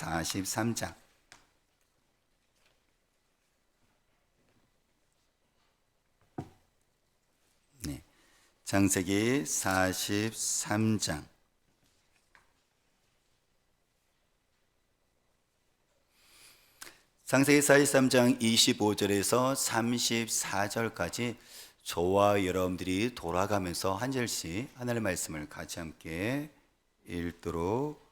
43장. 네, 창세기 43장. 창세기 43장 25절에서 34절까지 저와 여러분들이 돌아가면서 한 절씩 하나님의 말씀을 같이 함께 읽도록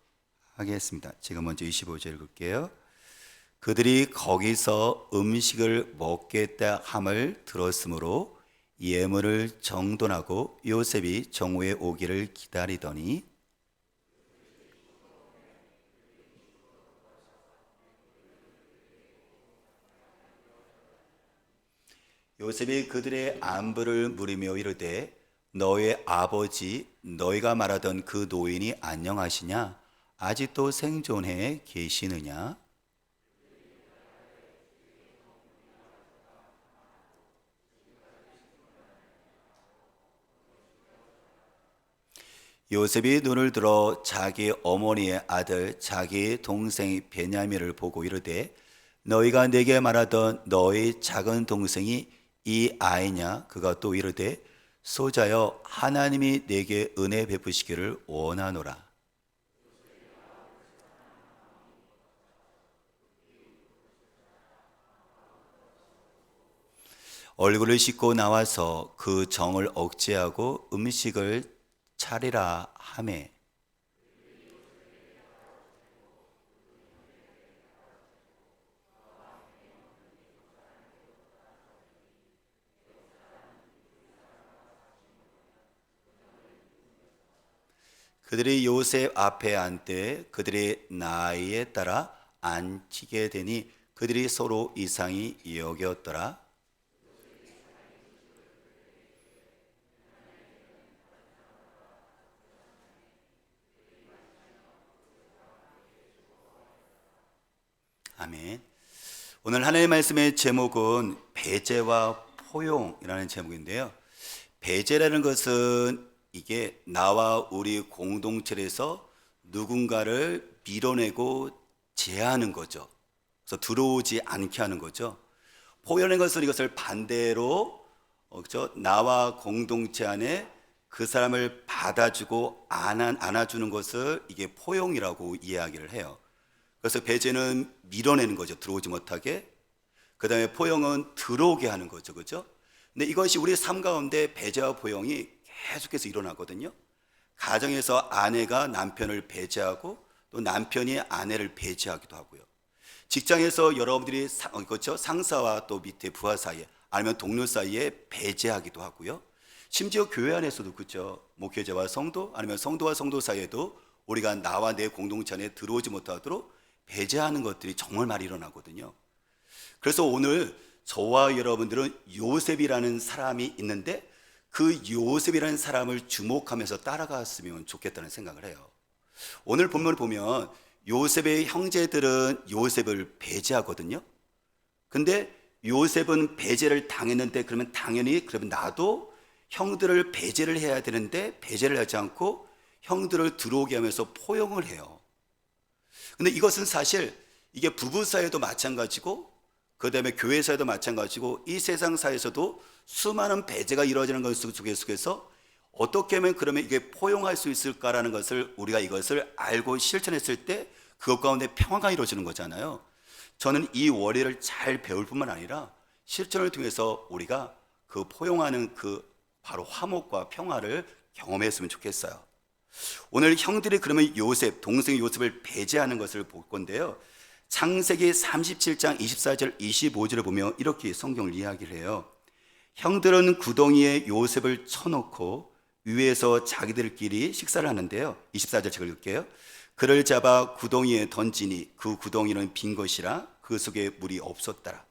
하겠습니다. 제가 먼저 25절 읽을게요. 그들이 거기서 음식을 먹겠다 함을 들었으므로 예물을 정돈하고 요셉이 정오에 오기를 기다리더니 요셉이 그들의 안부를 물으며 이르되 너의 아버지 너희가 말하던 그 노인이 안녕하시냐? 아직도 생존해 계시느냐? 요셉이 눈을 들어 자기 어머니의 아들 자기 동생 베냐민을 보고 이르되 너희가 내게 말하던 너희 작은 동생이 이 아이냐? 그가 또 이르되 소자여 하나님이 내게 은혜 베푸시기를 원하노라. 얼굴을 씻고 나와서 그 정을 억제하고 음식을 차리라 하매 그들이 요셉 앞에 앉되 그들의 나이에 따라 앉히게 되니 그들이 서로 이상히 여겼더라. 아멘. 오늘 하나님의 말씀의 제목은 배제와 포용이라는 제목인데요. 배제라는 것은 이게 나와 우리 공동체에서 누군가를 밀어내고 제하는 거죠. 그래서 들어오지 않게 하는 거죠. 포용하는 것은 이것을 반대로 그렇죠? 나와 공동체 안에 그 사람을 받아주고 안아주는 것을 이게 포용이라고 이야기를 해요. 그래서 배제는 밀어내는 거죠. 들어오지 못하게. 그 다음에 포용은 들어오게 하는 거죠. 그렇죠? 근데 이것이 우리 삶 가운데 배제와 포용이 계속해서 일어나거든요. 가정에서 아내가 남편을 배제하고 또 남편이 아내를 배제하기도 하고요. 직장에서 여러분들이 그렇죠? 상사와 또 밑에 부하 사이에 아니면 동료 사이에 배제하기도 하고요. 심지어 교회 안에서도 그렇죠. 목회자와 성도 아니면 성도와 성도 사이에도 우리가 나와 내 공동체 안에 들어오지 못하도록 배제하는 것들이 정말 많이 일어나거든요. 그래서 오늘 저와 여러분들은 요셉이라는 사람이 있는데 그 요셉이라는 사람을 주목하면서 따라갔으면 좋겠다는 생각을 해요. 오늘 본문을 보면 요셉의 형제들은 요셉을 배제하거든요. 근데 요셉은 배제를 당했는데 그러면 당연히 그러면 나도 형들을 배제를 해야 되는데 배제를 하지 않고 형들을 들어오게 하면서 포용을 해요. 근데 이것은 사실 이게 부부 사이에도 마찬가지고 그 다음에 교회 사이에도 마찬가지고 이 세상 사이에서도 수많은 배제가 이루어지는 것 속에서 어떻게 하면 그러면 이게 포용할 수 있을까라는 것을 우리가 이것을 알고 실천했을 때 그것 가운데 평화가 이루어지는 거잖아요. 저는 이 원리를 잘 배울 뿐만 아니라 실천을 통해서 우리가 그 포용하는 그 바로 화목과 평화를 경험했으면 좋겠어요. 오늘 형들이 그러면 요셉, 동생 요셉을 배제하는 것을 볼 건데요. 창세기 37장 24절 25절을 보면 이렇게 성경을 이야기를 해요. 형들은 구덩이에 요셉을 쳐놓고 위에서 자기들끼리 식사를 하는데요. 24절 제가 읽을게요. 그를 잡아 구덩이에 던지니 그 구덩이는 빈 것이라 그 속에 물이 없었더라.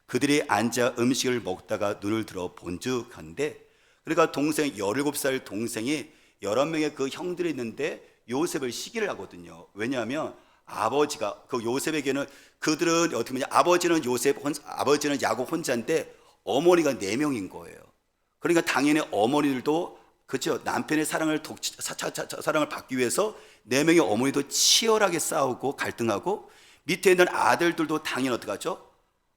그들이 앉아 음식을 먹다가 눈을 들어 본즉 한데 그러니까 동생 17살 동생이 11명의 그 형들이 있는데 요셉을 시기를 하거든요. 왜냐하면 아버지가 그 요셉에게는 그들은 어떻게 보면 아버지는 야곱 혼자인데 어머니가 4명인 거예요. 그러니까 당연히 어머니들도 그죠? 남편의 사랑을 받기 위해서 네 명의 어머니도 치열하게 싸우고 갈등하고 밑에 있는 아들들도 당연히 어떻게 하죠?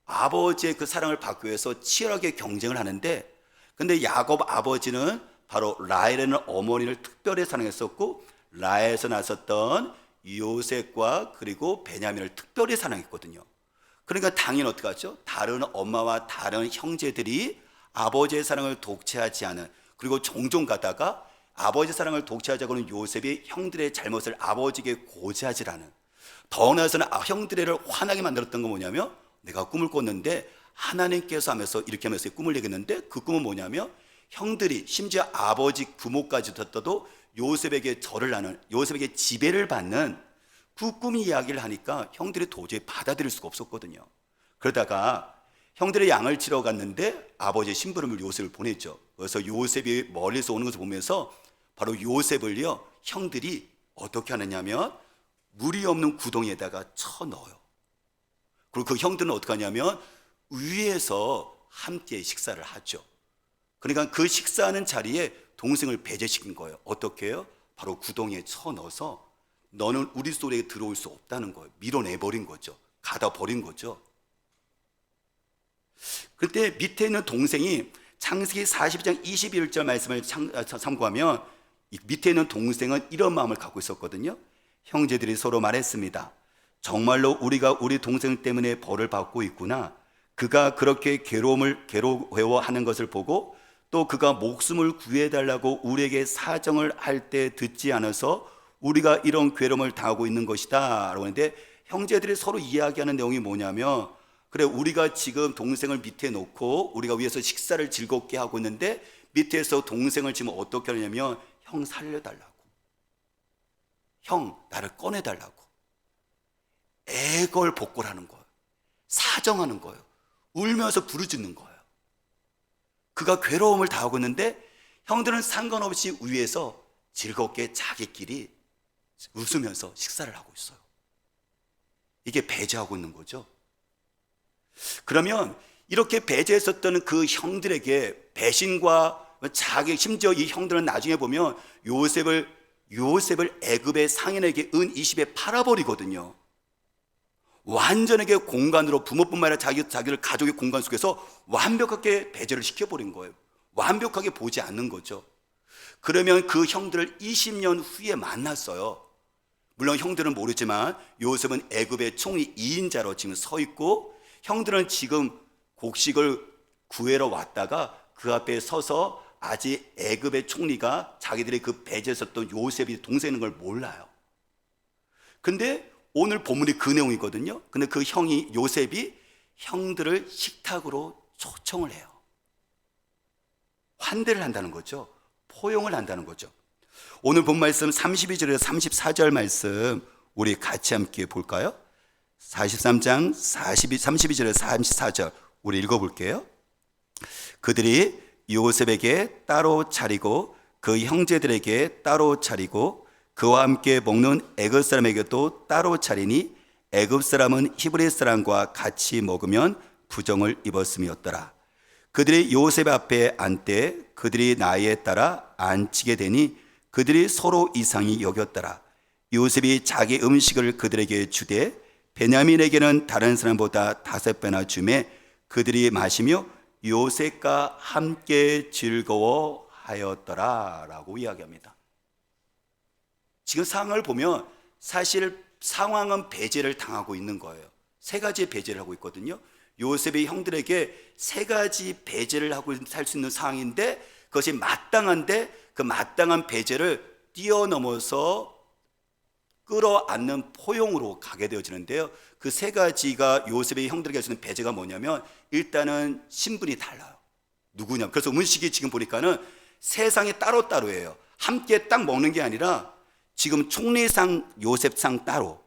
아버지의 그 사랑을 받기 위해서 치열하게 경쟁을 하는데, 근데 야곱 아버지는 바로 라헬이라는 어머니를 특별히 사랑했었고 라헬에서 나섰던 요셉과 그리고 베냐민을 특별히 사랑했거든요. 그러니까 당연히 어떻게 하죠? 다른 엄마와 다른 형제들이 아버지의 사랑을 독차하지 않은, 그리고 종종 가다가 아버지의 사랑을 독차하자고는 요셉이 형들의 잘못을 아버지에게 고지하지 않은, 더 나아가서는 형들을 화나게 만들었던 건 뭐냐면, 내가 꿈을 꿨는데 하나님께서 하면서 이렇게 하면서 꿈을 얘기했는데, 그 꿈은 뭐냐면 형들이 심지어 아버지 부모까지 듣더라도 요셉에게 절을 하는, 요셉에게 지배를 받는 그 꿈 이야기를 하니까 형들이 도저히 받아들일 수가 없었거든요. 그러다가 형들의 양을 치러 갔는데 아버지의 심부름을 요셉을 보냈죠. 그래서 요셉이 멀리서 오는 것을 보면서 바로 요셉을요, 형들이 어떻게 하느냐면 물이 없는 구덩이에다가 쳐 넣어요. 그리고 그 형들은 어떻게 하냐면 위에서 함께 식사를 하죠. 그러니까 그 식사하는 자리에 동생을 배제시킨 거예요. 어떻게 해요? 바로 구덩이에 쳐 넣어서 너는 우리 속에 들어올 수 없다는 거예요. 밀어내버린 거죠. 가둬버린 거죠. 그때 밑에 있는 동생이 창세기 42장 21절 말씀을 참고하면 이 밑에 있는 동생은 이런 마음을 갖고 있었거든요. 형제들이 서로 말했습니다. 정말로 우리가 우리 동생 때문에 벌을 받고 있구나. 그가 그렇게 괴로워하는 것을 보고 또 그가 목숨을 구해달라고 우리에게 사정을 할 때 듣지 않아서 우리가 이런 괴로움을 당하고 있는 것이다 라고 하는데, 형제들이 서로 이야기하는 내용이 뭐냐면, 그래 우리가 지금 동생을 밑에 놓고 우리가 위에서 식사를 즐겁게 하고 있는데 밑에서 동생을 지금 어떻게 하냐면 형 살려달라고, 형 나를 꺼내달라고 애걸복걸하는 거예요. 사정하는 거예요. 울면서 부르짖는 거예요. 그가 괴로움을 당하고 있는데 형들은 상관없이 위에서 즐겁게 자기끼리 웃으면서 식사를 하고 있어요. 이게 배제하고 있는 거죠. 그러면 이렇게 배제했었던 그 형들에게 배신과 심지어 이 형들은 나중에 보면 요셉을 애굽의 상인에게 은 20에 팔아버리거든요. 완전하게 공간으로, 부모뿐만 아니라 자기를 가족의 공간 속에서 완벽하게 배제를 시켜버린 거예요. 완벽하게 보지 않는 거죠. 그러면 그 형들을 20년 후에 만났어요. 물론 형들은 모르지만 요셉은 애굽의 총리 2인자로 지금 서 있고, 형들은 지금 곡식을 구해러 왔다가 그 앞에 서서 아직 애굽의 총리가 자기들의 그 배제했었던 요셉이 동생인 걸 몰라요. 근데 오늘 본문이 그 내용이거든요. 근데 그 형이, 요셉이 형들을 식탁으로 초청을 해요. 환대를 한다는 거죠. 포용을 한다는 거죠. 오늘 본 말씀 32절에서 34절 말씀 우리 같이 함께 볼까요? 43장 32절에서 34절 우리 읽어볼게요. 그들이 요셉에게 따로 차리고 그 형제들에게 따로 차리고 그와 함께 먹는 애굽 사람에게도 따로 차리니 애굽 사람은 히브리 사람과 같이 먹으면 부정을 입었음이었더라. 그들이 요셉 앞에 앉되 그들이 나이에 따라 앉히게 되니 그들이 서로 이상히 여겼더라. 요셉이 자기 음식을 그들에게 주되 베냐민에게는 다른 사람보다 5배나 주매 그들이 마시며 요셉과 함께 즐거워하였더라 라고 이야기합니다. 지금 상황을 보면 사실 상황은 배제를 당하고 있는 거예요. 3가지의 배제를 하고 있거든요. 요셉이 형들에게 3가지 배제를 하고 살 수 있는 상황인데 그것이 마땅한데 그 마땅한 배제를 뛰어넘어서 끌어안는 포용으로 가게 되어지는데요. 그 3가지가 요셉의 형들에게 할 수 있는 배제가 뭐냐면, 일단은 신분이 달라요. 누구냐? 그래서 음식이 지금 보니까는 세상이 따로따로예요. 함께 딱 먹는 게 아니라 지금 총리상 요셉상 따로,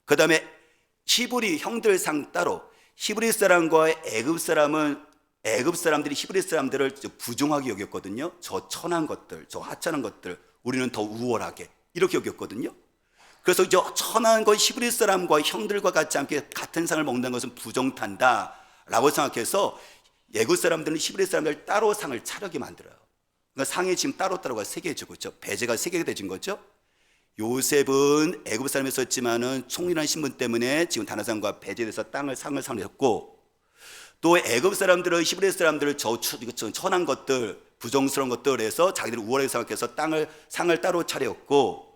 그 다음에 히브리 형들상 따로. 히브리 사람과 애굽 사람들이 히브리 사람들을 부정하게 여겼거든요. 저 천한 것들, 저 하찮은 것들, 우리는 더 우월하게 이렇게 여겼거든요. 그래서 저 천한 것 히브리 사람과 형들과 같이 함께 같은 상을 먹는 것은 부정탄다 라고 생각해서 애굽 사람들은 히브리 사람들 따로 상을 차리게 만들어요. 그러니까 상이 지금 따로따로가 세 개죠, 그렇죠? 배제가 세 개가 되진 거죠. 요셉은 애굽 사람이었지만은 총리라는 신분 때문에 지금 다나산과 배제돼서 상을 삼렸고, 또 애굽 사람들은 히브리 사람들을 천한 것들, 부정스러운 것들에서 자기들이 우월하게 생각해서 상을 따로 차렸고,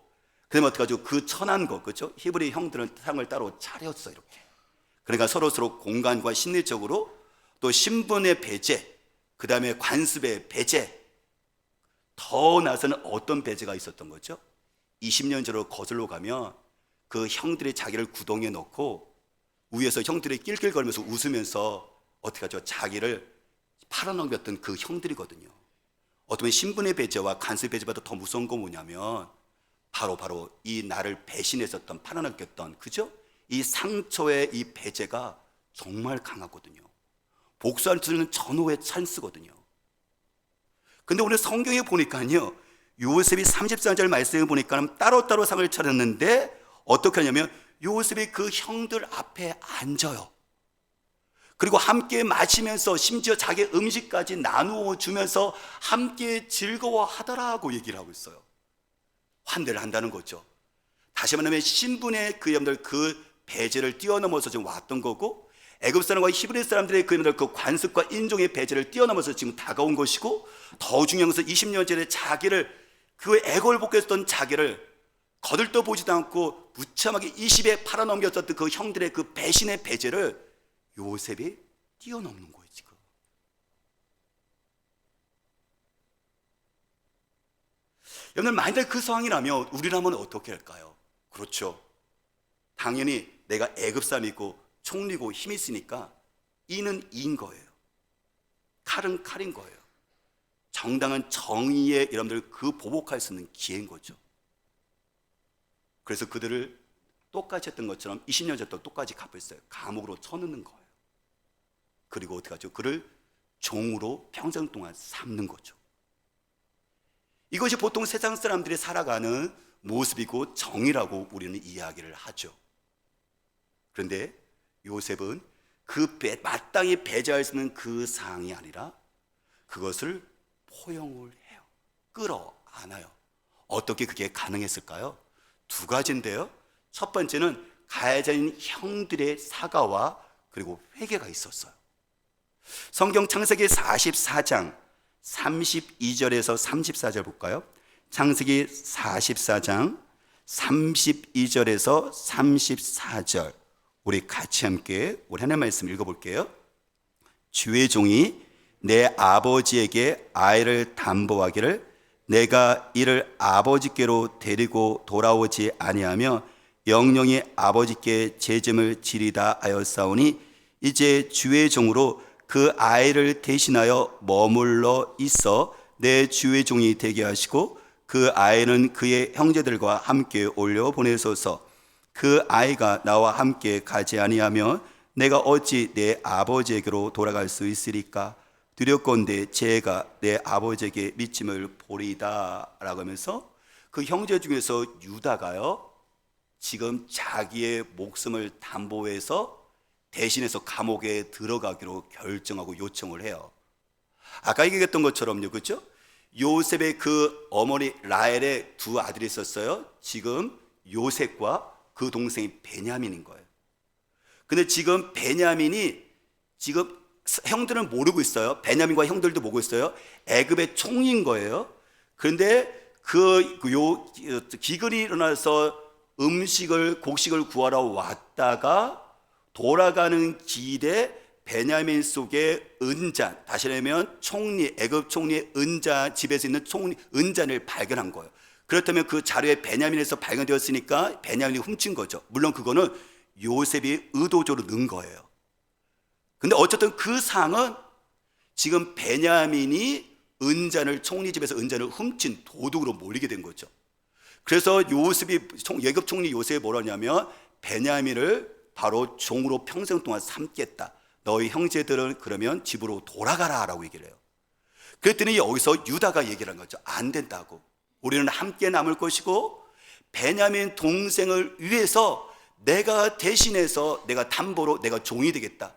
그다음에 어떻게 하죠? 그 천한 것, 그렇죠? 히브리 형들은 상을 따로 차렸어, 이렇게. 그러니까 서로 공간과 심리적으로, 또 신분의 배제, 그 다음에 관습의 배제, 더 나서는 어떤 배제가 있었던 거죠? 20년 전으로 거슬러 가면 그 형들이 자기를 구덩이에 넣고 위에서 형들이 낄낄거리면서 웃으면서 어떻게 하죠? 자기를 팔아넘겼던 그 형들이거든요. 어쩌면 신분의 배제와 관습의 배제보다 더 무서운 건 뭐냐면 바로 이 나를 배신했었던, 팔아넘겼던, 그죠? 이 상처의 이 배제가 정말 강하거든요. 복수할 수 있는 전후의 찬스거든요. 근데 오늘 성경에 보니까요, 요셉이 34절 말씀에 보니까 따로따로 상을 차렸는데 어떻게 하냐면 요셉이 그 형들 앞에 앉아요. 그리고 함께 마시면서 심지어 자기 음식까지 나누어 주면서 함께 즐거워하더라고 얘기를 하고 있어요. 환대를 한다는 거죠. 다시 말하면 신분의 그 여러분들 그 배제를 뛰어넘어서 지금 왔던 거고, 애굽 사람과 히브리 사람들의 그 관습과 인종의 배제를 뛰어넘어서 지금 다가온 것이고, 더 중요한 것은 20년 전에 자기를, 그 애골 복했던 자기를 거들떠 보지도 않고 무참하게 20에 팔아넘겼었던 그 형들의 그 배신의 배제를 요셉이 뛰어넘는 거예요, 지금. 여러분, 만약 그 상황이라면 우리라면 어떻게 할까요? 그렇죠. 당연히 내가 애굽 사람이고 총리고 힘이 있으니까 이는 이인 거예요. 칼은 칼인 거예요. 정당한 정의에 여러분들 그 보복할 수 있는 기회인 거죠. 그래서 그들을 똑같이 했던 것처럼 20년 전도 똑같이 갚았어요. 감옥으로 쳐넣는 거예요. 그리고 어떻게 하죠? 그를 종으로 평생 동안 삼는 거죠. 이것이 보통 세상 사람들이 살아가는 모습이고 정의라고 우리는 이야기를 하죠. 그런데 요셉은 그 마땅히 배제할 수 있는 그 상이 아니라 그것을 포용을 해요. 끌어안아요. 어떻게 그게 가능했을까요? 두 가지인데요. 첫 번째는 가해자인 형들의 사과와 그리고 회개가 있었어요. 성경 창세기 44장 32절에서 34절 볼까요? 창세기 44장 32절에서 34절 우리 같이 함께 우리 하나님의 말씀 읽어볼게요. 주의 종이 내 아버지에게 아이를 담보하기를 내가 이를 아버지께로 데리고 돌아오지 아니하며 영영이 아버지께 재짐을 지리다 하였사오니 이제 주의 종으로 그 아이를 대신하여 머물러 있어 내 주의 종이 되게 하시고 그 아이는 그의 형제들과 함께 올려 보내소서. 그 아이가 나와 함께 가지 아니하며 내가 어찌 내 아버지에게로 돌아갈 수 있으리까? 두렵건대 제가 내 아버지에게 미침을 보리이다 라고 하면서 그 형제 중에서 유다가요 지금 자기의 목숨을 담보해서 대신해서 감옥에 들어가기로 결정하고 요청을 해요. 아까 얘기했던 것처럼요, 그렇죠? 요셉의 그 어머니 라헬의 두 아들이 있었어요. 지금 요셉과 그 동생이 베냐민인 거예요. 근데 지금 베냐민이 지금 형들은 모르고 있어요. 베냐민과 형들도 모르고 있어요. 애굽의 총리인 거예요. 그런데 기근이 일어나서 곡식을 구하러 왔다가 돌아가는 길에 베냐민 속에 은잔, 다시 말하면 총리, 애굽 총리의 은잔, 집에서 있는 총리 은잔을 발견한 거예요. 그렇다면 그 자료에 베냐민에서 발견되었으니까 베냐민이 훔친 거죠. 물론 그거는 요셉이 의도적으로 넣은 거예요. 근데 어쨌든 그 상은 지금 베냐민이 총리 집에서 은잔을 훔친 도둑으로 몰리게 된 거죠. 그래서 애굽 총리 요셉이 뭐라냐면 베냐민을 바로 종으로 평생 동안 삼겠다. 너희 형제들은 그러면 집으로 돌아가라 라고 얘기를 해요. 그랬더니 여기서 유다가 얘기를 한 거죠. 안 된다고. 우리는 함께 남을 것이고 베냐민 동생을 위해서 내가 대신해서 내가 담보로 내가 종이 되겠다.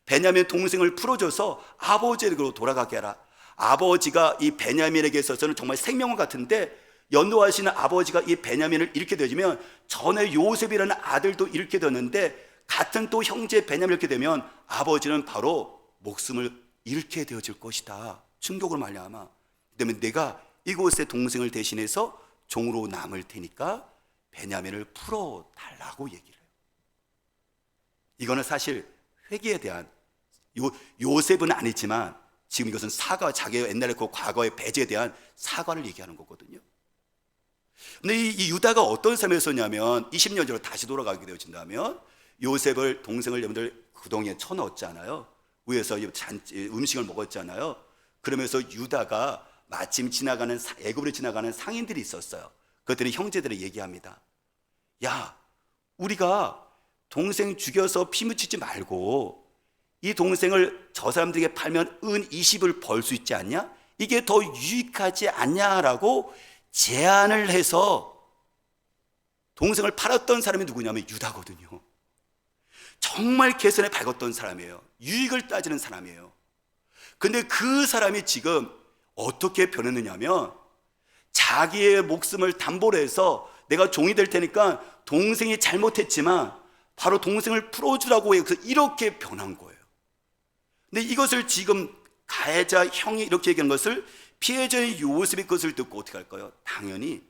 베냐민 동생을 풀어줘서 아버지에게로 돌아가게 하라. 아버지가 이 베냐민에게 있어서는 정말 생명과 같은데, 연로하시는 아버지가 이 베냐민을 잃게 되면 전에 요셉이라는 아들도 잃게 되는데, 같은 또 형제 베냐민을 잃게 되면 아버지는 바로 목숨을 잃게 되어질 것이다. 충격을 말미암아. 그다음에 내가 이곳에 동생을 대신해서 종으로 남을 테니까 베냐민을 풀어 달라고 얘기를 해요. 이거는 사실 회개에 대한, 요셉은 아니지만 지금 이것은 사과, 자기의 옛날에 그 과거의 배제에 대한 사과를 얘기하는 거거든요. 근데 이 유다가 어떤 삶을 썼냐면, 20년 전으로 다시 돌아가게 되어진다면, 요셉을, 동생을 여러분들 구덩이에 쳐넣었잖아요. 위에서 음식을 먹었잖아요. 그러면서 유다가 마침 애굽으로 지나가는 상인들이 있었어요. 그들이 형제들을 얘기합니다. 야, 우리가 동생 죽여서 피 묻히지 말고 이 동생을 저 사람들에게 팔면 은 20을 벌 수 있지 않냐? 이게 더 유익하지 않냐라고 제안을 해서, 동생을 팔았던 사람이 누구냐면 유다거든요. 정말 계산에 밝았던 사람이에요. 유익을 따지는 사람이에요. 근데 그 사람이 지금 어떻게 변했느냐면, 자기의 목숨을 담보로 해서 내가 종이 될 테니까 동생이 잘못했지만 바로 동생을 풀어주라고 해요. 이렇게 변한 거예요. 근데 이것을 지금 가해자 형이 이렇게 얘기하는 것을 피해자의 요셉이 그것을 듣고 어떻게 할까요? 당연히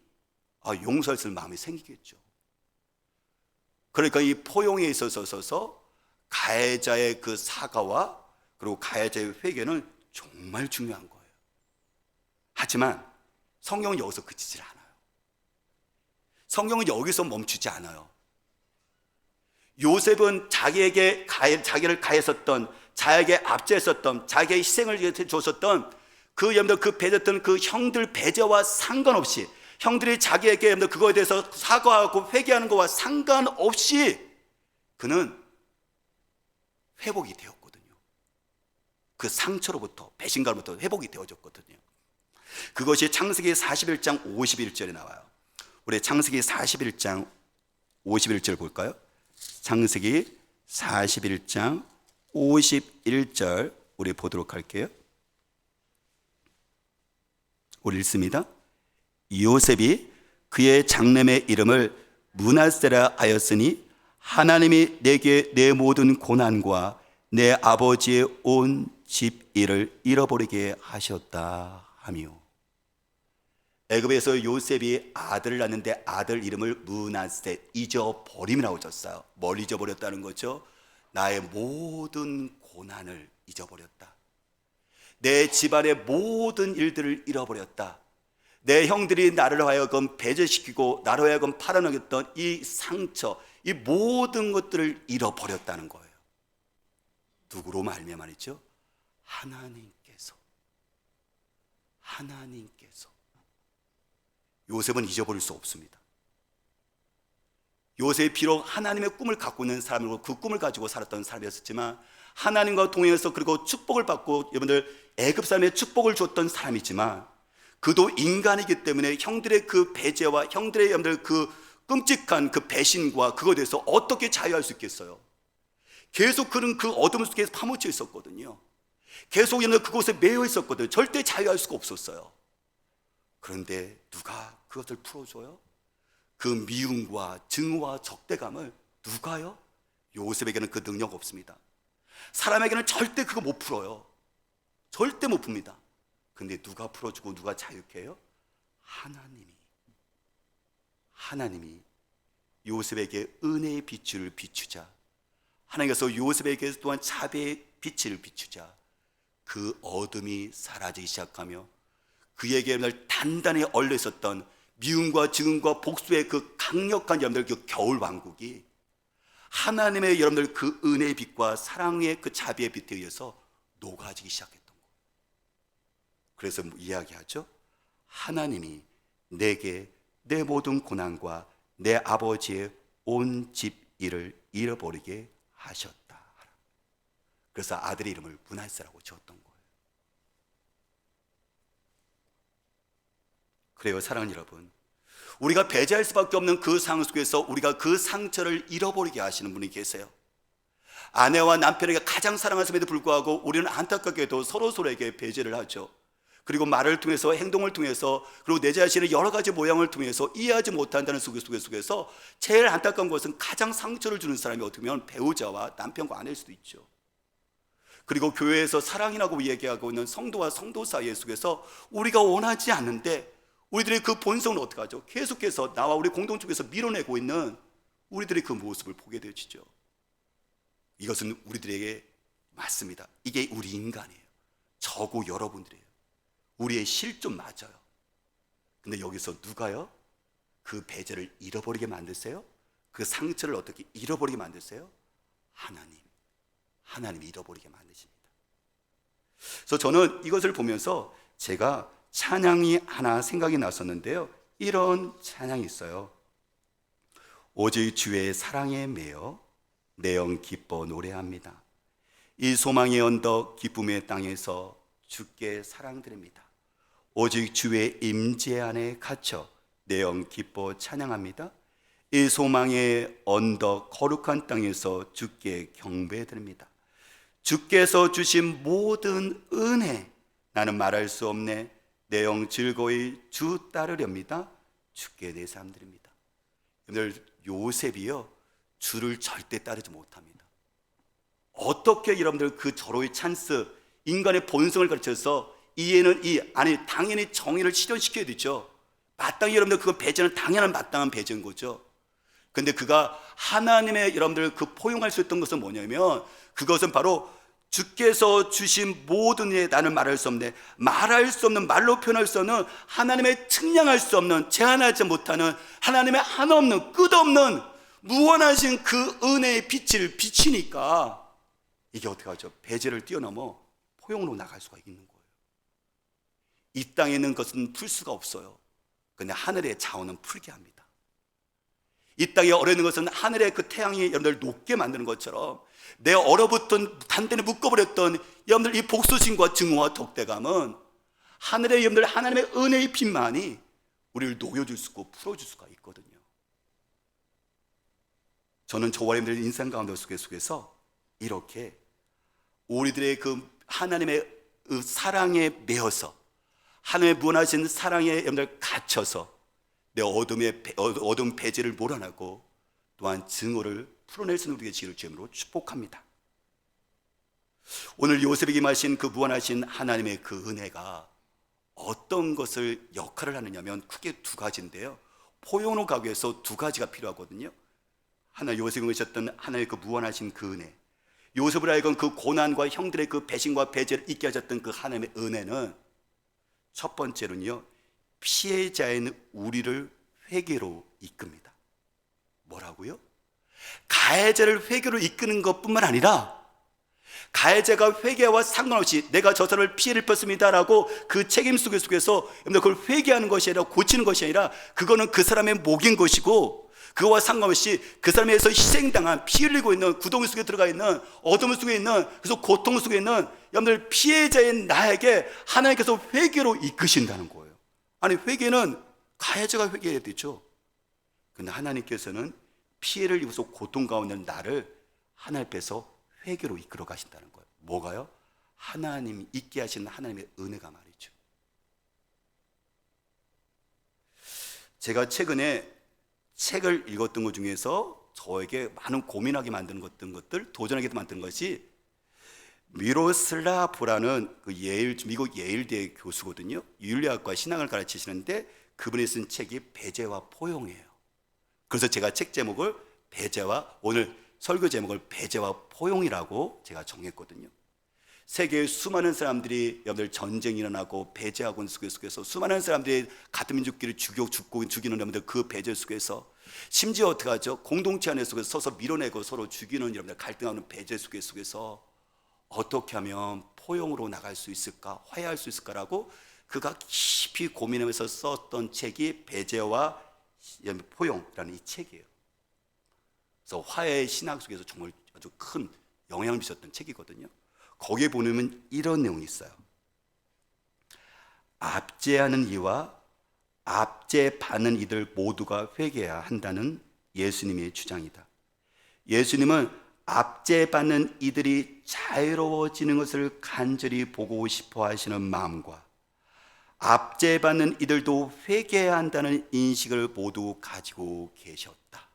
용서할 수 있는 마음이 생기겠죠. 그러니까 이 포용에 있어서 가해자의 그 사과와 그리고 가해자의 회개는 정말 중요한 거예요. 하지만 성경은 여기서 그치질 않아요. 성경은 여기서 멈추지 않아요. 요셉은 자기를 가했었던, 자기에게 압제했었던, 자기의 희생을 줬었던 그 배졌던 그 형들 배제와 상관없이, 형들이 자기에게 그거에 대해서 사과하고 회개하는 것과 상관없이 그는 회복이 되었거든요. 그 상처로부터, 배신감으로부터 회복이 되어졌거든요. 그것이 창세기 41장 51절에 나와요. 우리 창세기 41장 51절 볼까요? 창세기 41장 51절 우리 보도록 할게요. 우리 읽습니다. 요셉이 그의 장남의 이름을 므낫세라 하였으니 하나님이 내게 내 모든 고난과 내 아버지의 온 집 일을 잃어버리게 하셨다 하며. 애굽에서 요셉이 아들을 낳는데 아들 이름을 므낫세, 잊어버림이라고 졌어요. 뭘 잊어버렸다는 거죠? 나의 모든 고난을 잊어버렸다. 내 집안의 모든 일들을 잃어버렸다. 내 형들이 나를 하여금 배제시키고 나를 하여금 팔아넘겼던 이 상처, 이 모든 것들을 잃어버렸다는 거예요. 누구로 말미암아 말이죠? 하나님께서. 요셉은 잊어버릴 수 없습니다. 요셉이 비록 하나님의 꿈을 갖고 있는 사람이고 그 꿈을 가지고 살았던 사람이었지만, 하나님과 동행해서 그리고 축복을 받고 여러분들 애굽 사람의 축복을 줬던 사람이지만, 그도 인간이기 때문에 형들의 그 배제와 형들의 여러분들 그 끔찍한 그 배신과 그거에 대해서 어떻게 자유할 수 있겠어요? 계속 그는 그 어둠 속에 파묻혀 있었거든요. 계속 여러분들 그곳에 매여 있었거든요. 절대 자유할 수가 없었어요. 그런데 누가 그것을 풀어줘요? 그 미움과 증오와 적대감을 누가요? 요셉에게는 그 능력 없습니다. 사람에게는 절대 그거 못 풀어요. 절대 못 풉니다. 근데 누가 풀어주고 누가 자유케 해요? 하나님이 요셉에게 은혜의 빛을 비추자, 하나님께서 요셉에게 또한 자비의 빛을 비추자 그 어둠이 사라지기 시작하며, 그에게 단단히 얼려 있었던 미움과 증오과 복수의 그 강력한 여러분들 그 겨울 왕국이 하나님의 여러분들 그 은혜의 빛과 사랑의 그 자비의 빛에 의해서 녹아지기 시작했던 거예요. 그래서 이야기하죠. 하나님이 내게 내 모든 고난과 내 아버지의 온 집 일을 잃어버리게 하셨다. 그래서 아들의 이름을 므낫세라고 지었던 거예요. 그래요, 사랑하는 여러분, 우리가 배제할 수밖에 없는 그 상황 속에서 우리가 그 상처를 잃어버리게 하시는 분이 계세요. 아내와 남편에게 가장 사랑하심에도 불구하고 우리는 안타깝게도 서로에게 배제를 하죠. 그리고 말을 통해서, 행동을 통해서, 그리고 내 자신의 여러 가지 모양을 통해서 이해하지 못한다는 속에서 제일 안타까운 것은 가장 상처를 주는 사람이 어떻게 보면 배우자와 남편과 아내일 수도 있죠. 그리고 교회에서 사랑이라고 얘기하고 있는 성도와 성도 사이의 속에서 우리가 원하지 않는데 우리들의 그 본성은 어떻게 하죠? 계속해서 나와 우리 공동체에서 밀어내고 있는 우리들의 그 모습을 보게 되어지죠. 이것은 우리들에게 맞습니다. 이게 우리 인간이에요. 저고 여러분들이에요. 우리의 실존 맞아요. 근데 여기서 누가요? 그 배제를 잃어버리게 만드세요? 그 상처를 어떻게 잃어버리게 만드세요? 하나님이 잃어버리게 만드십니다. 그래서 저는 이것을 보면서 제가 찬양이 하나 생각이 났었는데요. 이런 찬양이 있어요. 오직 주의 사랑에 매여 내 영 기뻐 노래합니다. 이 소망의 언덕 기쁨의 땅에서 주께 사랑드립니다. 오직 주의 임재 안에 갇혀 내 영 기뻐 찬양합니다. 이 소망의 언덕 거룩한 땅에서 주께 경배드립니다. 주께서 주신 모든 은혜 나는 말할 수 없네. 내 영 즐거이 주 따르렵니다. 주께 내 삶드립니다. 여러분들, 요셉이요 주를 절대 따르지 못합니다. 어떻게 여러분들 그 절호의 찬스, 인간의 본성을 가르쳐서 이에는 아니 당연히 정의를 실현시켜야 되죠. 마땅히 여러분들 그건 배제는 당연한 마땅한 배제인 거죠. 근데 그가 하나님의 여러분들 그 포용할 수 있던 것은 뭐냐면 그것은 바로 주께서 주신 모든 일 나는 말할 수 없네. 말할 수 없는, 말로 표현할 수 없는, 하나님의 측량할 수 없는, 제한하지 못하는, 하나님의 한없는 끝없는 무한하신 그 은혜의 빛을 비치니까 이게 어떻게 하죠? 배제를 뛰어넘어 포용으로 나갈 수가 있는 거예요. 이 땅에 있는 것은 풀 수가 없어요. 근데 하늘의 자원은 풀게 합니다. 이 땅에 얼어있는 것은 하늘의 그 태양이 여러분들 높게 만드는 것처럼 내 얼어붙은 단단히 묶어버렸던 여러분들 이 복수심과 증오와 덕대감은 하늘의 여러분들 하나님의 은혜의 빛만이 우리를 녹여줄 수 있고 풀어줄 수가 있거든요. 저는 저와 여러분들 인생 가운데 속에서 이렇게 우리들의 그 하나님의 그 사랑에 매여서 하나님의 무한하신 사랑에 여러분들 갇혀서 내 어둠 배제를 몰아내고 또한 증오를 풀어낼 수 있는 우리의 지혜를 주임으로 축복합니다. 오늘 요셉에게 마신 그 무한하신 하나님의 그 은혜가 어떤 것을 역할을 하느냐면 크게 두 가지인데요. 포용으로 가기 위해서 두 가지가 필요하거든요. 하나, 요셉이 계셨던 하나님의 그 무한하신 그 은혜, 요셉을 하여금 그 고난과 형들의 그 배신과 배제를 잊게 하셨던 그 하나님의 은혜는 첫 번째로는요, 피해자인 우리를 회개로 이끕니다. 뭐라고요? 가해자를 회개로 이끄는 것뿐만 아니라 가해자가 회개와 상관없이 내가 저 사람을 피해를 입혔습니다라고 그 책임 속에서 그걸 회개하는 것이 아니라 고치는 것이 아니라 그거는 그 사람의 목인 것이고 그와 상관없이 그 사람에 의해서 희생당한 피 흘리고 있는 구덩이 속에 들어가 있는 어둠 속에 있는 그래서 고통 속에 있는 여러분들 피해자인 나에게 하나님께서 회개로 이끄신다는 거예요. 아니 회개는 가해자가 회개해야 되죠. 근데 하나님께서는 피해를 입어서 고통 가운데 있는 나를 하나님 앞에서 회개로 이끌어 가신다는 거예요. 뭐가요? 하나님이 있게 하시는 하나님의 은혜가 말이죠. 제가 최근에 책을 읽었던 것 중에서 저에게 많은 고민하게 만드는 것들, 도전하게 만드는 것이 미로슬라브라는 그 미국 예일대 교수거든요. 윤리학과 신앙을 가르치시는데 그분이 쓴 책이 배제와 포용이에요. 그래서 제가 책 제목을 오늘 설교 제목을 배제와 포용이라고 제가 정했거든요. 세계의 수많은 사람들이 여러분들 전쟁이 일어나고 배제하고 있는 속에서 수많은 사람들이 같은 민족끼리 죽이는 여러분들 그 배제 속에서 심지어 어떻게 하죠? 공동체 안에 속에서 서서 밀어내고 서로 죽이는 여러분들 갈등하는 배제 속에서 어떻게 하면 포용으로 나갈 수 있을까? 화해할 수 있을까라고 그가 깊이 고민하면서 썼던 책이 배제와 포용이라는 이 책이에요. 그래서 화해의 신학 속에서 정말 아주 큰 영향을 미쳤던 책이거든요. 거기에 보면 이런 내용이 있어요. 압제하는 이와 압제받는 이들 모두가 회개해야 한다는 예수님의 주장이다. 예수님은 압제받는 이들이 자유로워지는 것을 간절히 보고 싶어 하시는 마음과 압제받는 이들도 회개해야 한다는 인식을 모두 가지고 계셨다.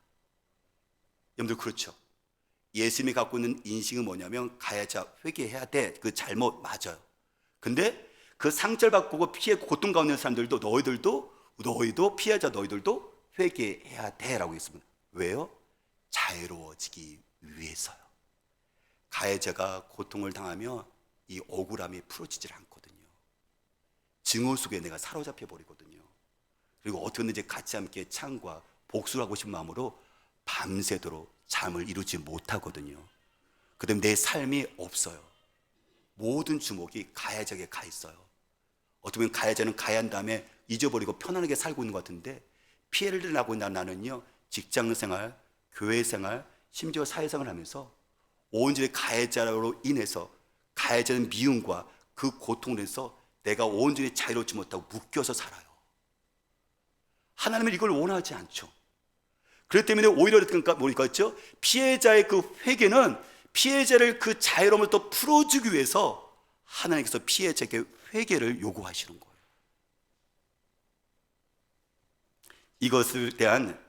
여러분들 그렇죠? 예수님이 갖고 있는 인식은 뭐냐면 가해자 회개해야 돼. 그 잘못 맞아요. 근데 그 상처를 받고 피해 고통 가운데 있는 사람들도 너희도 피해자 너희들도 회개해야 돼 라고 했습니다. 왜요? 자유로워지기 위해서요. 가해자가 고통을 당하면 이 억울함이 풀어지질 않거든요. 증오 속에 내가 사로잡혀 버리거든요. 그리고 어떻게든지 같이 함께 창과 복수를 하고 싶은 마음으로 밤새도록 잠을 이루지 못하거든요. 그다음에 내 삶이 없어요. 모든 주목이 가해자에게 가 있어요. 어떻게 보면 가해자는 가해한 다음에 잊어버리고 편안하게 살고 있는 것 같은데 피해를 나고 있는 나는요, 직장생활, 교회생활, 심지어 사회생활을 하면서 온전히 가해자로 인해서 가해자는 미움과 그 고통을 해서 내가 온전히 자유롭지 못하고 묶여서 살아요. 하나님은 이걸 원하지 않죠. 그렇기 때문에 오히려 뭐니까 있죠? 피해자의 그 회개는 피해자를 그 자유로움을 또 풀어주기 위해서 하나님께서 피해자에게 회개를 요구하시는 거예요. 이것을 대한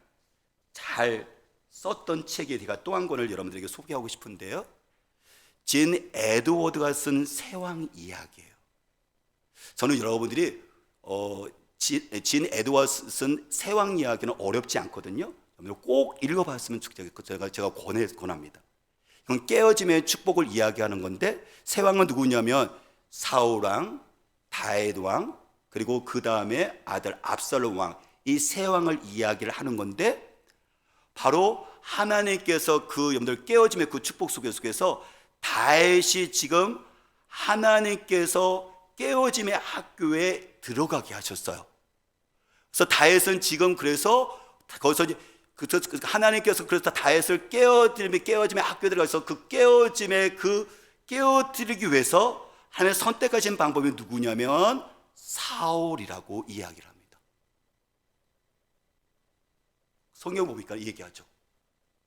잘 썼던 책에 제가 또 한 권을 여러분들에게 소개하고 싶은데요. 진 에드워드가 쓴 세왕 이야기예요. 저는 여러분들이 진 에드워드 쓴 세왕 이야기는 어렵지 않거든요. 꼭 읽어봤으면 좋겠어요. 제가 권합니다. 이건 깨어짐의 축복을 이야기하는 건데 세왕은 누구냐면 사울왕, 다윗 왕, 그리고 그 다음에 아들 압살롬 왕, 이 세 왕을 이야기를 하는 건데 바로 하나님께서 그 여러분들 깨어짐의 그 축복 속에서 다윗이 지금 하나님께서 깨어짐의 학교에 들어가게 하셨어요. 그래서 다윗은 지금 그래서 거기서 하나님께서 그래서 다윗을 깨어짐의 학교에 들어가서 그 깨어드리기 위해서 하나님 선택하신 방법이 누구냐면 사울이라고 이야기를 합니다. 성경 보니까 얘기하죠.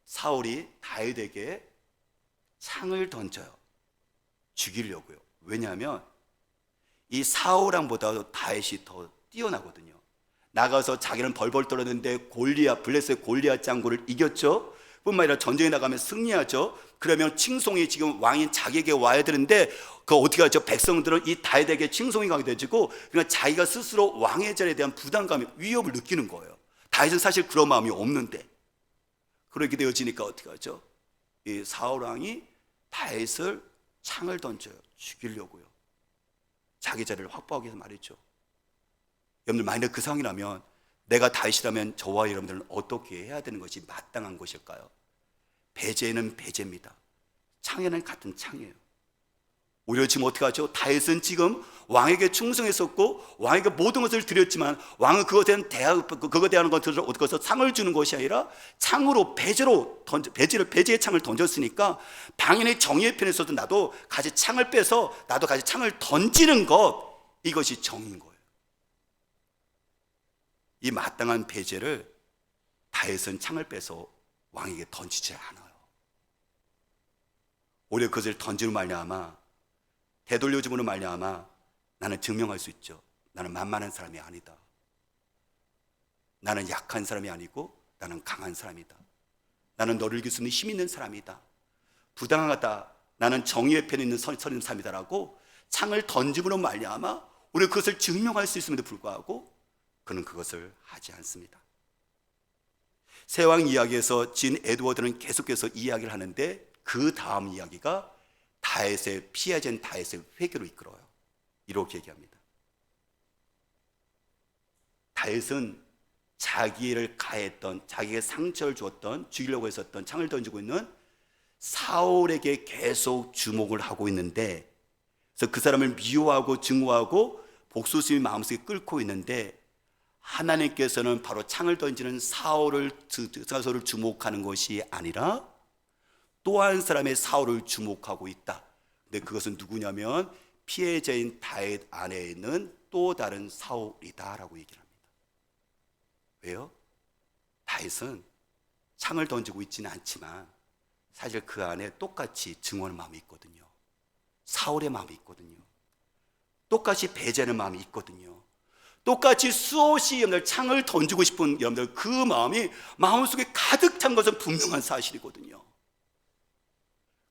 사울이 다윗에게 창을 던져요. 죽이려고요. 왜냐하면 이 사울 왕보다 다윗이 더 뛰어나거든요. 나가서 자기는 벌벌 떨었는데 블레셋의 골리앗 장군을 이겼죠. 뿐만 아니라 전쟁에 나가면 승리하죠. 그러면 칭송이 지금 왕인 자기에게 와야 되는데 그 어떻게 하죠? 백성들은 이 다윗에게 칭송이 가게 되지고 그러니까 자기가 스스로 왕의 자리에 대한 부담감이 위협을 느끼는 거예요. 다윗은 사실 그런 마음이 없는데 그렇게 되어지니까 어떻게 하죠? 이 사울 왕이 다윗을 창을 던져요. 죽이려고요. 자기 자리를 확보하기 위해서 말이죠. 여러분들 만약 그 상황이라면 내가 다윗이라면 저와 여러분들은 어떻게 해야 되는 것이 마땅한 것일까요? 배제는 배제입니다. 창에는 같은 창이에요. 오히려 지금 어떻게 하죠? 다윗은 지금 왕에게 충성했었고 왕에게 모든 것을 드렸지만 왕은 그것에 대한 것들을 어떻게 해서 상을 주는 것이 아니라 창으로 배제의 창을 던졌으니까 당연히 정의의 편에 서도 나도 같이 창을 빼서 나도 같이 창을 던지는 것, 이것이 정의인 거예요. 이 마땅한 배제를 다윗은 창을 빼서 왕에게 던지지 않아요. 오히려 그것을 던지는 말미암아 되돌려줌으로 말미암아 나는 증명할 수 있죠. 나는 만만한 사람이 아니다. 나는 약한 사람이 아니고 나는 강한 사람이다. 나는 너를 이길 수 있는 힘 있는 사람이다. 부당하다. 나는 정의의 편에 있는 서린 사람이다라고 창을 던짐으로 말미암아 우리가 그것을 증명할 수 있음에도 불구하고 그는 그것을 하지 않습니다. 세왕 이야기에서 진 에드워드는 계속해서 이야기를 하는데 그 다음 이야기가 다윗의 피해진 다윗의 회개로 이끌어요. 이렇게 얘기합니다. 다윗은 자기를 가했던, 자기에게 상처를 주었던, 죽이려고 했었던 창을 던지고 있는 사울에게 계속 주목을 하고 있는데, 그래서 그 사람을 미워하고 증오하고 복수심이 마음속에 끓고 있는데 하나님께서는 바로 창을 던지는 사울을 주목하는 것이 아니라 또 한 사람의 사울을 주목하고 있다. 근데 그것은 누구냐면 피해자인 다윗 안에 있는 또 다른 사울이다라고 얘기를 합니다. 왜요? 다윗은 창을 던지고 있지는 않지만 사실 그 안에 똑같이 증오하는 마음이 있거든요. 사울의 마음이 있거든요. 똑같이 배제하는 마음이 있거든요. 똑같이 수없이 여러분들 창을 던지고 싶은 여러분들 그 마음이 마음속에 가득 찬 것은 분명한 사실이거든요.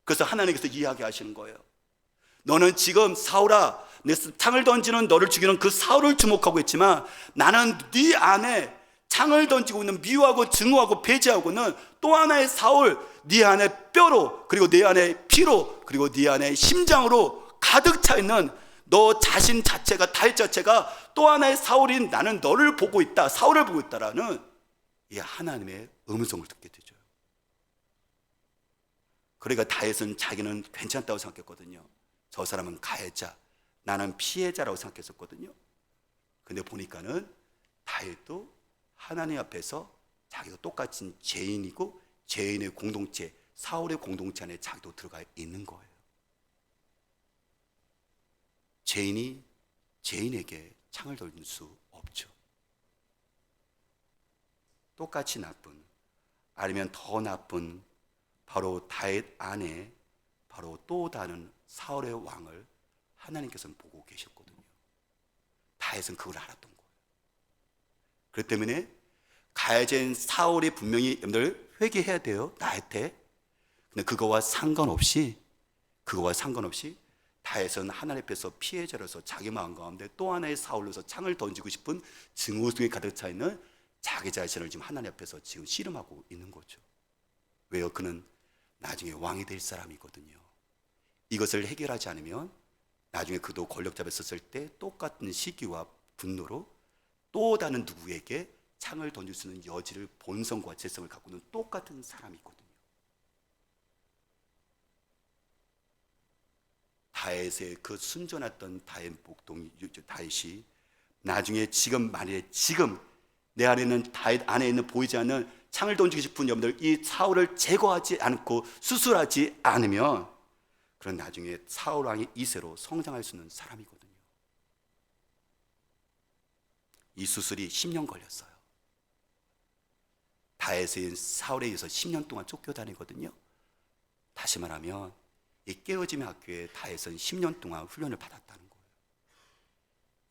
그래서 하나님께서 이야기하시는 거예요. 너는 지금 사울아, 내 창을 던지는 너를 죽이는 그 사울을 주목하고 있지만 나는 네 안에 창을 던지고 있는 미워하고 증오하고 배제하고는 또 하나의 사울, 네 안에 뼈로, 그리고 네 안에 피로, 그리고 네 안에 심장으로 가득 차 있는 너 자신 자체가, 다윗 자체가 또 하나의 사울인 나는 너를 보고 있다, 사울을 보고 있다라는 이 하나님의 음성을 듣게 되죠. 그러니까 다윗은 자기는 괜찮다고 생각했거든요. 저 사람은 가해자, 나는 피해자라고 생각했었거든요. 근데 보니까는 다윗도 하나님 앞에서 자기도 똑같은 죄인이고 죄인의 공동체, 사울의 공동체 안에 자기도 들어가 있는 거예요. 죄인이 죄인에게 창을 던질 수 없죠. 똑같이 나쁜, 아니면 더 나쁜 바로 다윗 안에 바로 또 다른 사울의 왕을 하나님께서는 보고 계셨거든요. 다윗은 그걸 알았던 거예요. 그렇기 때문에 가해자인 사울이 분명히 여러분들 회개해야 돼요, 나한테. 근데 그거와 상관없이 다윗은 하나님 앞에서 피해자로서 자기 마음 가운데 또 하나의 사울로서 창을 던지고 싶은 증오 속에 가득 차 있는 자기 자신을 지금 하나님 앞에서 지금 씨름하고 있는 거죠. 왜요? 그는 나중에 왕이 될 사람이거든요. 이것을 해결하지 않으면 나중에 그도 권력 잡에 섰을 때 똑같은 시기와 분노로 또 다른 누구에게 창을 던질 수 있는 여지를, 본성과 재성을 갖고 있는 똑같은 사람이거든요. 다윗의 그 순전했던 다윗 목동이, 다윗이 나중에 지금 만약에 지금 내 안에 있는 다윗 안에 있는 보이지 않는 창을 던지고 싶은 여러분들, 이 사울을 제거하지 않고 수술하지 않으면 그런 나중에 사울 왕의 2세로 성장할 수 있는 사람이거든요. 이 수술이 10년 걸렸어요. 다윗은 사울에 의해서 10년 동안 쫓겨다니거든요. 다시 말하면 이 깨어짐의 학교에 다윗은 10년 동안 훈련을 받았다는 거예요.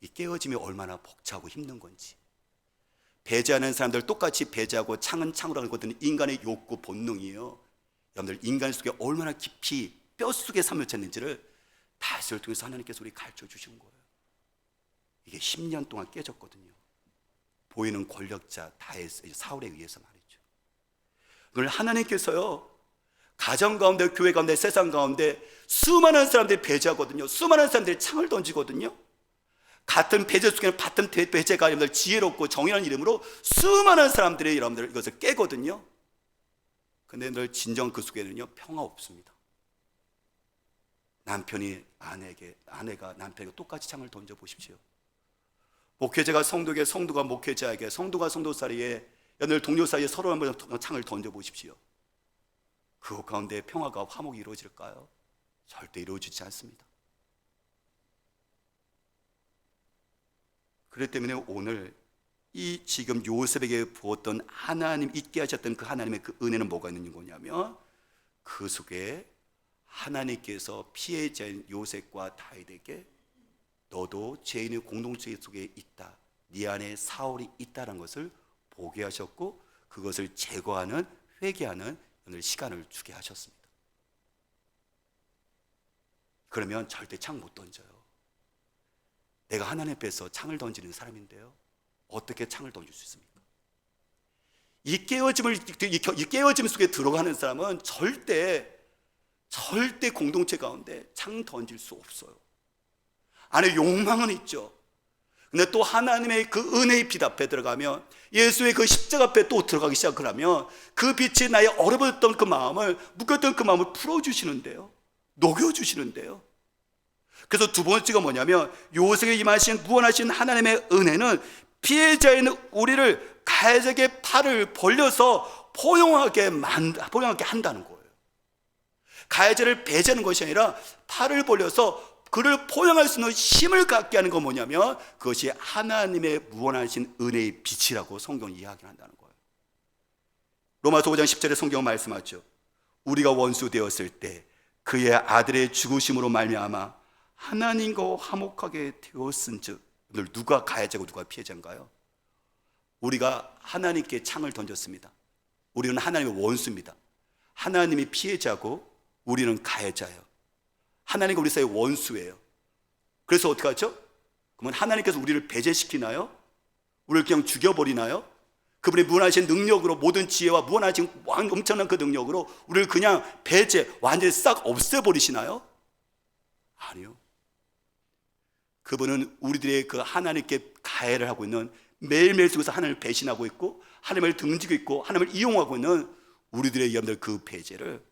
이 깨어짐이 얼마나 벅차고 힘든 건지. 배제하는 사람들 똑같이 배제하고 창은 창으로 하는 것들은 인간의 욕구 본능이에요. 여러분들 인간 속에 얼마나 깊이 뼛속에 사무쳤는지를 다윗을 통해서 하나님께서 우리 가르쳐 주신 거예요. 이게 10년 동안 깨졌거든요. 보이는 권력자 다윗, 사울에 의해서 말이죠. 그걸 하나님께서요, 가정 가운데, 교회 가운데, 세상 가운데 수많은 사람들이 배제하거든요. 수많은 사람들이 창을 던지거든요. 같은 배제 속에는 같은 배제가 여러분들 지혜롭고 정의라는 이름으로 수많은 사람들이 여러분들 이것을 깨거든요. 근데 늘 진정 그 속에는요, 평화 없습니다. 남편이 아내가 남편에게 똑같이 창을 던져 보십시오. 목회자가 성도에게, 성도가 목회자에게, 성도가 성도 사이에, 여러분들 동료 사이에 서로 한번 창을 던져 보십시오. 그 가운데 평화가, 화목이 이루어질까요? 절대 이루어지지 않습니다. 그렇기 때문에 오늘 이 지금 요셉에게 부었던 하나님, 있게 하셨던 그 하나님의 그 은혜는 뭐가 있는 거냐면, 그 속에 하나님께서 피해자인 요셉과 다윗에게 너도 죄인의 공동체 속에 있다, 네 안에 사울이 있다는 것을 보게 하셨고, 그것을 제거하는, 회개하는 오늘 시간을 주게 하셨습니다. 그러면 절대 창 못 던져요. 내가 하나님 앞에서 창을 던지는 사람인데요, 어떻게 창을 던질 수 있습니까? 이 깨어짐 속에 들어가는 사람은 절대 공동체 가운데 창 던질 수 없어요. 안에 욕망은 있죠. 근데 또 하나님의 그 은혜의 빛 앞에 들어가면, 예수의 그 십자가 앞에 또 들어가기 시작을 하면, 그 빛이 나의 얼어버렸던 그 마음을, 묶였던 그 마음을 풀어주시는데요, 녹여주시는데요. 그래서 두 번째가 뭐냐면, 요셉에 임하신 무한하신 하나님의 은혜는 피해자인 우리를 가해자에게 팔을 벌려서 포용하게 한다는 거예요. 가해자를 배제하는 것이 아니라 팔을 벌려서 그를 포용할 수 있는 힘을 갖게 하는 건 뭐냐면, 그것이 하나님의 무한하신 은혜의 빛이라고 성경이 이야기한다는 거예요. 로마서 5장 10절에 성경은 말씀하죠. 우리가 원수 되었을 때 그의 아들의 죽으심으로 말미암아 하나님과 화목하게 되었은즉 오늘 누가 가해자고 누가 피해자인가요? 우리가 하나님께 창을 던졌습니다. 우리는 하나님의 원수입니다. 하나님이 피해자고 우리는 가해자예요. 하나님과 우리 사이의 원수예요. 그래서 어떻게 하죠? 그러면 하나님께서 우리를 배제시키나요? 우리를 그냥 죽여버리나요? 그분의 무한하신 능력으로, 모든 지혜와 무한하신 엄청난 그 능력으로 우리를 그냥 배제, 완전히 싹 없애버리시나요? 아니요. 그분은 우리들의 그 하나님께 가해를 하고 있는, 매일매일 속에서 하나님을 배신하고 있고 하나님을 등지고 있고 하나님을 이용하고 있는 우리들의 여러분들 그 배제를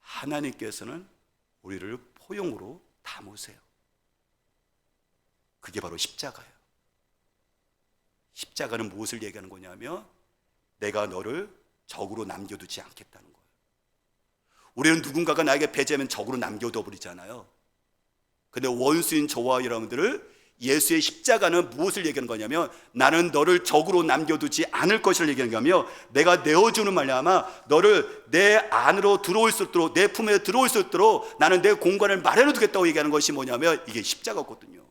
하나님께서는 우리를 포용으로 담으세요. 그게 바로 십자가예요. 십자가는 무엇을 얘기하는 거냐면 내가 너를 적으로 남겨두지 않겠다는 거예요. 우리는 누군가가 나에게 배제하면 적으로 남겨둬 버리잖아요. 근데 원수인 저와 여러분들을 예수의 십자가는 무엇을 얘기하는 거냐면 나는 너를 적으로 남겨두지 않을 것을 얘기하는 거며, 내가 내어주는 말미암아 너를 내 안으로 들어올 수 있도록, 내 품에 들어올 수 있도록 나는 내 공간을 마련해 두겠다고 얘기하는 것이 뭐냐면 이게 십자가거든요.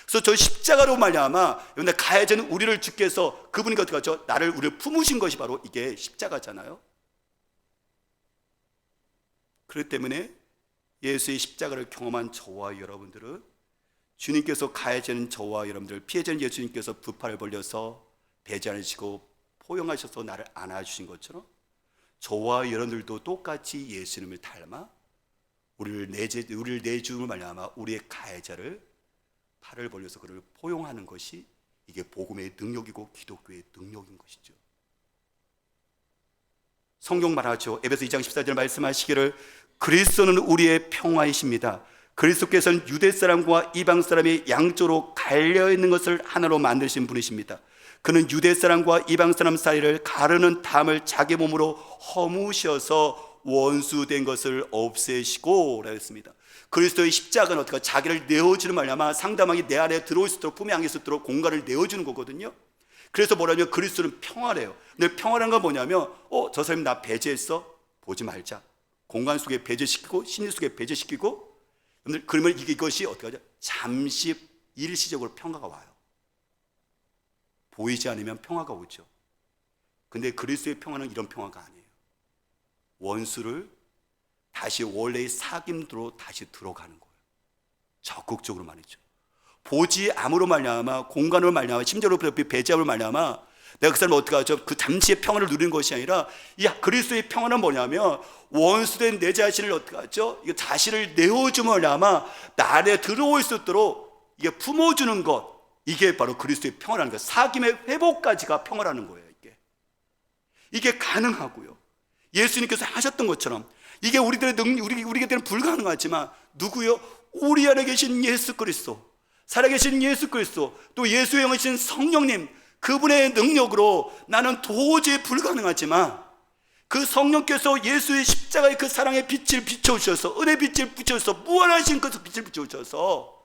그래서 저 십자가로 말미암아 근데 가해자는 우리를 주께서, 그분이 어떻게 하죠? 우리를 품으신 것이 바로 이게 십자가잖아요. 그렇기 때문에 예수의 십자가를 경험한 저와 여러분들은 주님께서 가해자는 저와 여러분들, 피해자는 예수님께서 부팔을 벌려서 배제하시고 포용하셔서 나를 안아주신 것처럼 저와 여러분들도 똑같이 예수님을 닮아 우리를 내주음을 말미암아 우리의 가해자를 팔을 벌려서 그를 포용하는 것이 이게 복음의 능력이고 기독교의 능력인 것이죠. 성경 말하죠. 에베소 2장 14절 말씀하시기를 그리스도는 우리의 평화이십니다. 그리스도께서는 유대 사람과 이방 사람이 양쪽으로 갈려 있는 것을 하나로 만드신 분이십니다. 그는 유대 사람과 이방 사람 사이를 가르는 담을 자기 몸으로 허무셔서 원수된 것을 없애시고 라고 했습니다. 그리스도의 십자가는 어떻게 자기를 내어주는 말이야마 상대방이 내 안에 들어올 수 있도록, 품에 안길 수 있도록 공간을 내어주는 거거든요. 그래서 뭐냐면 그리스도는 평화래요. 근데 평화라는 건 뭐냐면 저 사람이 나 배제했어? 보지 말자. 공간 속에 배제시키고 심리 속에 배제시키고, 그러면 이것이 어떻게 하죠? 잠시 일시적으로 평화가 와요. 보이지 않으면 평화가 오죠. 근데 그리스도의 평화는 이런 평화가 아니에요. 원수를 다시 원래의 사귐으로 다시 들어가는 거예요. 적극적으로 말이죠. 보지 암으로 말미암아, 공간으로 말미암아, 심지어로 배제함으로 말미암아 내가 그 사람을 어떻게 하죠? 그 잠시의 평화를 누리는 것이 아니라 그리스도의 평화는 뭐냐면 원수된 내 자신을 어떻게 하죠? 이거 자신을 내어주면 아마 나 안에 들어올 수 있도록 이게 품어주는 것, 이게 바로 그리스도의 평화라는 거예요. 사귐의 회복까지가 평화라는 거예요. 이게 가능하고요. 예수님께서 하셨던 것처럼 이게 우리에게는 불가능하지만 누구요? 우리 안에 계신 예수 그리스도, 살아계신 예수 그리스도, 또 예수의 영이신 성령님, 그분의 능력으로 나는 도저히 불가능하지만 그 성령께서 예수의 십자가의 그 사랑의 빛을 비춰주셔서, 은혜 빛을 비춰주셔서, 무한하신 그 빛을 비춰주셔서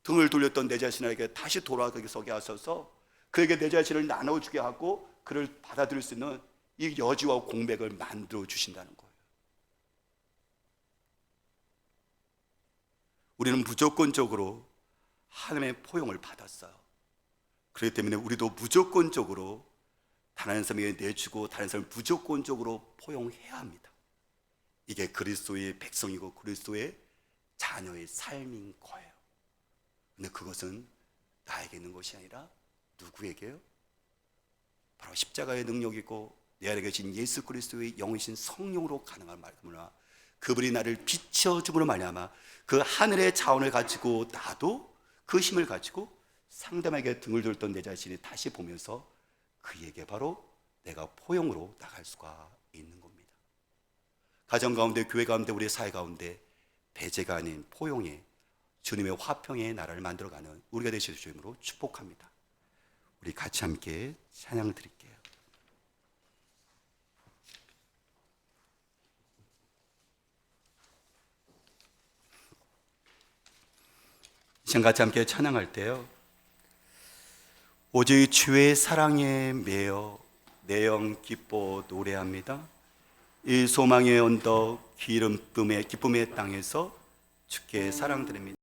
등을 돌렸던 내 자신에게 다시 돌아가게 서게 하셔서 그에게 내 자신을 나눠주게 하고 그를 받아들일 수 있는 이 여지와 공백을 만들어 주신다는 거예요. 우리는 무조건적으로 하나님의 포용을 받았어요. 그렇기 때문에 우리도 무조건적으로 다른 사람에게 내주고 다른 사람을 무조건적으로 포용해야 합니다. 이게 그리스도의 백성이고 그리스도의 자녀의 삶인 거예요. 근데 그것은 나에게 있는 것이 아니라 누구에게요? 바로 십자가의 능력이고 내 안에 계신 예수 그리스도의 영이신 성령으로 가능한 말이구나. 그분이 나를 비춰줌으로 말미암아 그 하늘의 자원을 가지고 나도 그 힘을 가지고 상대방에게 등을 돌던 내 자신이 다시 보면서 그에게 바로 내가 포용으로 나갈 수가 있는 겁니다. 가정 가운데, 교회 가운데, 우리의 사회 가운데 배제가 아닌 포용의 주님의 화평의 나라를 만들어가는 우리가 되실 주님으로 축복합니다. 우리 같이 함께 찬양을 드릴게요. 이 시간 같이 함께 찬양할 때요, 오직 주의 사랑에 매여 내 영 기뻐 노래합니다. 이 소망의 언덕 기쁨의 땅에서 주께 사랑드립니다.